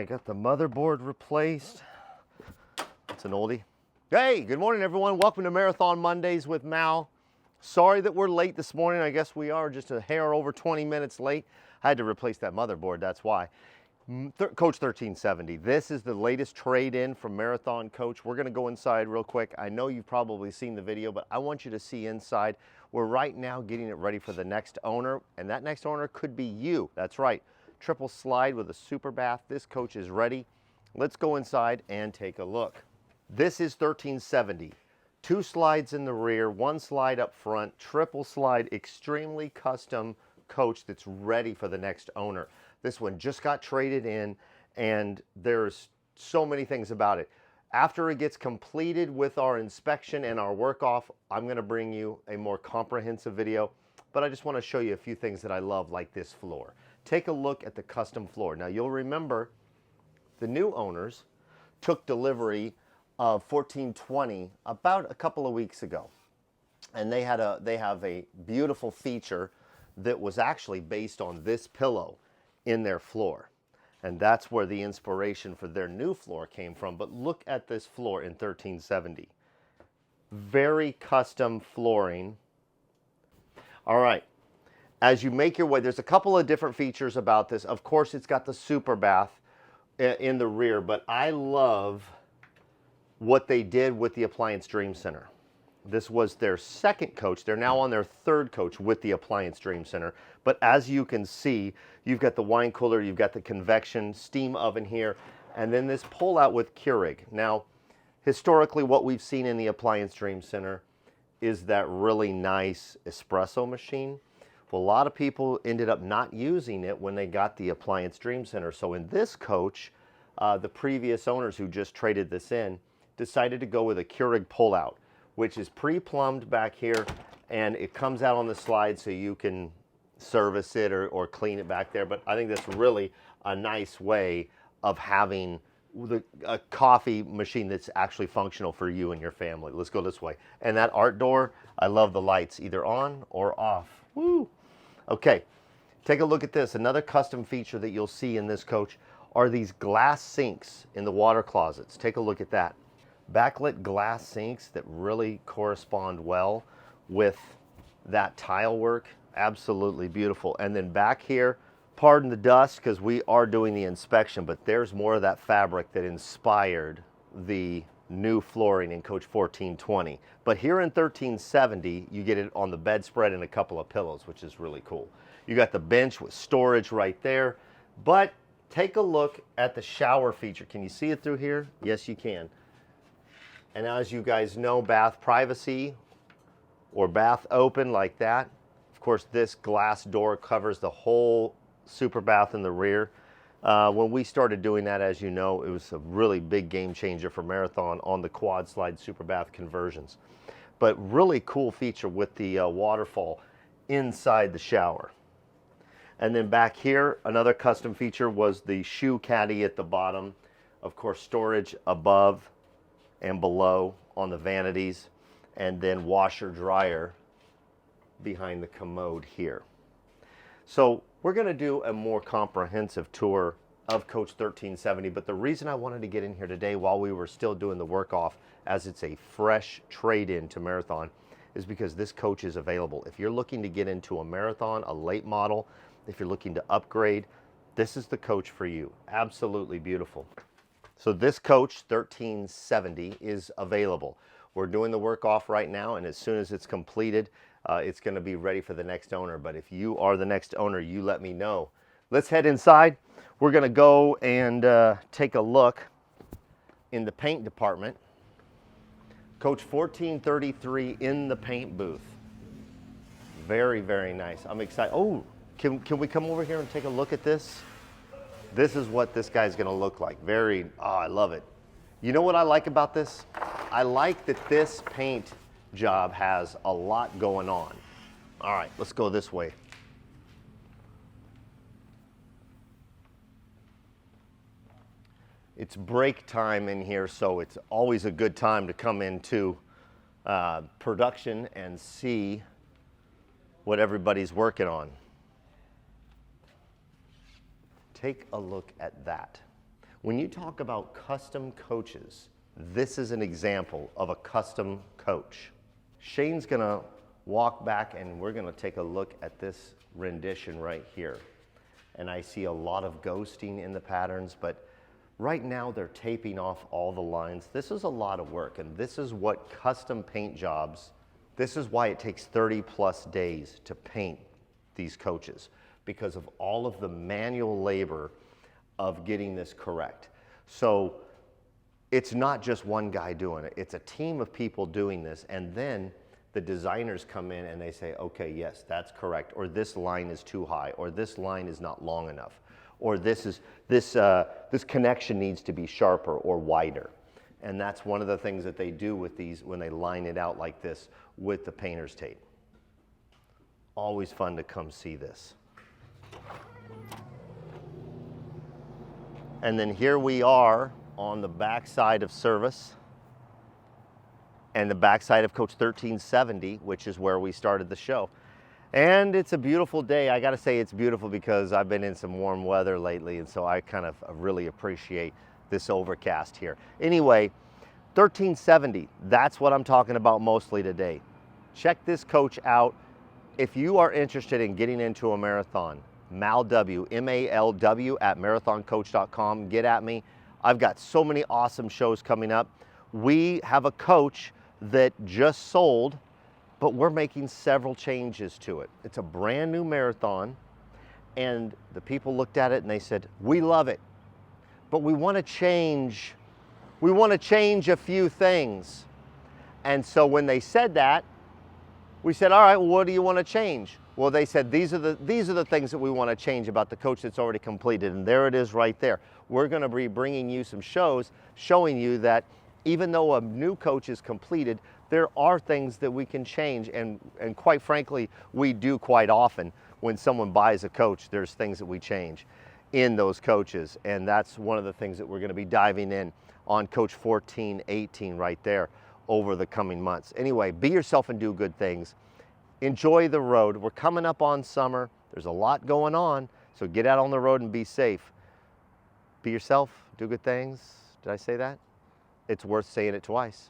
right, got the motherboard replaced. It's an oldie. Hey, good morning everyone. Welcome to Marathon Mondays with Mal. Sorry that we're late this morning. I guess we are just a hair over 20 minutes late. I had to replace that motherboard, that's why. Coach 1370, this is the latest trade-in from Marathon Coach. We're gonna go inside real quick. I know you've probably seen the video, but I want you to see inside. We're right now getting it ready for the next owner, and that next owner could be you. That's right, triple slide with a super bath. This coach is ready. Let's go inside and take a look. This is 1370. 2 slides in the rear, 1 slide up front, triple slide, extremely custom coach that's ready for the next owner. This one just got traded in, and there's so many things about it. After it gets completed with our inspection and our work off, I'm gonna bring you a more comprehensive video, but I just wanna show you a few things that I love, like this floor. Take a look at the custom floor. Now you'll remember the new owners took delivery of 1420 about a couple of weeks ago. And they have a beautiful feature that was actually based on this pillow in their floor. And that's where the inspiration for their new floor came from. But look at this floor in 1370. Very custom flooring. All right, as you make your way, there's a couple of different features about this. Of course, it's got the super bath in the rear, but I love what they did with the Appliance Dream Center. This was their second coach. They're now on their third coach with the Appliance Dream Center. But as you can see, you've got the wine cooler, you've got the convection steam oven here, and then this pull out with Keurig. Now, historically, what we've seen in the Appliance Dream Center is that really nice espresso machine. Well, a lot of people ended up not using it when they got the Appliance Dream Center. So in this coach, the previous owners who just traded this in decided to go with a Keurig pullout, which is pre-plumbed back here, and it comes out on the slide so you can service it or clean it back there. But I think that's really a nice way of having a coffee machine that's actually functional for you and your family. Let's go this way. And that art door, I love the lights, either on or off. Woo! Okay, take a look at this. Another custom feature that you'll see in this coach are these glass sinks in the water closets. Take a look at that. Backlit glass sinks that really correspond well with that tile work. Absolutely beautiful. And then back here, pardon the dust because we are doing the inspection, but there's more of that fabric that inspired the new flooring in Coach 1420. But here in 1370, you get it on the bedspread and a couple of pillows, which is really cool. You got the bench with storage right there, but take a look at the shower feature. Can you see it through here? Yes, you can. And as you guys know, bath privacy or bath open like that. Of course, this glass door covers the whole super bath in the rear. When we started doing that, as you know, it was a really big game changer for Marathon on the quad slide super bath conversions. But really cool feature with the waterfall inside the shower. And then back here, another custom feature was the shoe caddy at the bottom. Of course, storage above and below on the vanities, and then washer dryer behind the commode here. So we're gonna do a more comprehensive tour of Coach 1370, but the reason I wanted to get in here today while we were still doing the work off, as it's a fresh trade-in to Marathon, is because this coach is available. If you're looking to get into a Marathon, a late model, if you're looking to upgrade, this is the coach for you. Absolutely beautiful. So this coach 1370 is available. We're doing the work off right now, and as soon as it's completed, it's going to be ready for the next owner. But if you are the next owner, you let me know. Let's head inside. We're going to go and take a look in the paint department. Coach 1433 in the paint booth. Very, very nice. I'm excited. Oh, can we come over here and take a look at this? This is what this guy's gonna look like. I love it. You know what I like about this? I like that this paint job has a lot going on. All right, let's go this way. It's break time in here, so it's always a good time to come into production and see what everybody's working on. Take a look at that. When you talk about custom coaches, this is an example of a custom coach. Shane's gonna walk back and we're gonna take a look at this rendition right here. And I see a lot of ghosting in the patterns, but right now they're taping off all the lines. This is a lot of work, and this is what custom paint jobs, this is why it takes 30+ days to paint these coaches, because of all of the manual labor of getting this correct. So it's not just one guy doing it, it's a team of people doing this, and then the designers come in and they say, okay, yes, that's correct, or this line is too high, or this line is not long enough, or this connection needs to be sharper or wider. And that's one of the things that they do with these when they line it out like this with the painter's tape. Always fun to come see this. And then here we are on the back side of service and the backside of Coach 1370, which is where we started the show. And it's a beautiful day. I gotta say it's beautiful because I've been in some warm weather lately, and so I kind of really appreciate this overcast here. Anyway, 1370, that's what I'm talking about mostly today. Check this coach out. If you are interested in getting into a marathon, MALW, M-A-L-W at marathoncoach.com, get at me. I've got so many awesome shows coming up. We have a coach that just sold, but we're making several changes to it. It's a brand new marathon, and the people looked at it and they said, we love it, but we want to change a few things. And so when they said that, we said, all right, well, what do you want to change? Well, they said, these are the things that we want to change about the coach that's already completed, and there it is right there. We're going to be bringing you some shows showing you that even though a new coach is completed, there are things that we can change, and quite frankly, we do quite often. When someone buys a coach, there's things that we change in those coaches, and that's one of the things that we're going to be diving in on Coach 1418 right there over the coming months. Anyway, be yourself and do good things. Enjoy the road. We're coming up on summer. There's a lot going on, so get out on the road and be safe. Be yourself, do good things. Did I say that? It's worth saying it twice.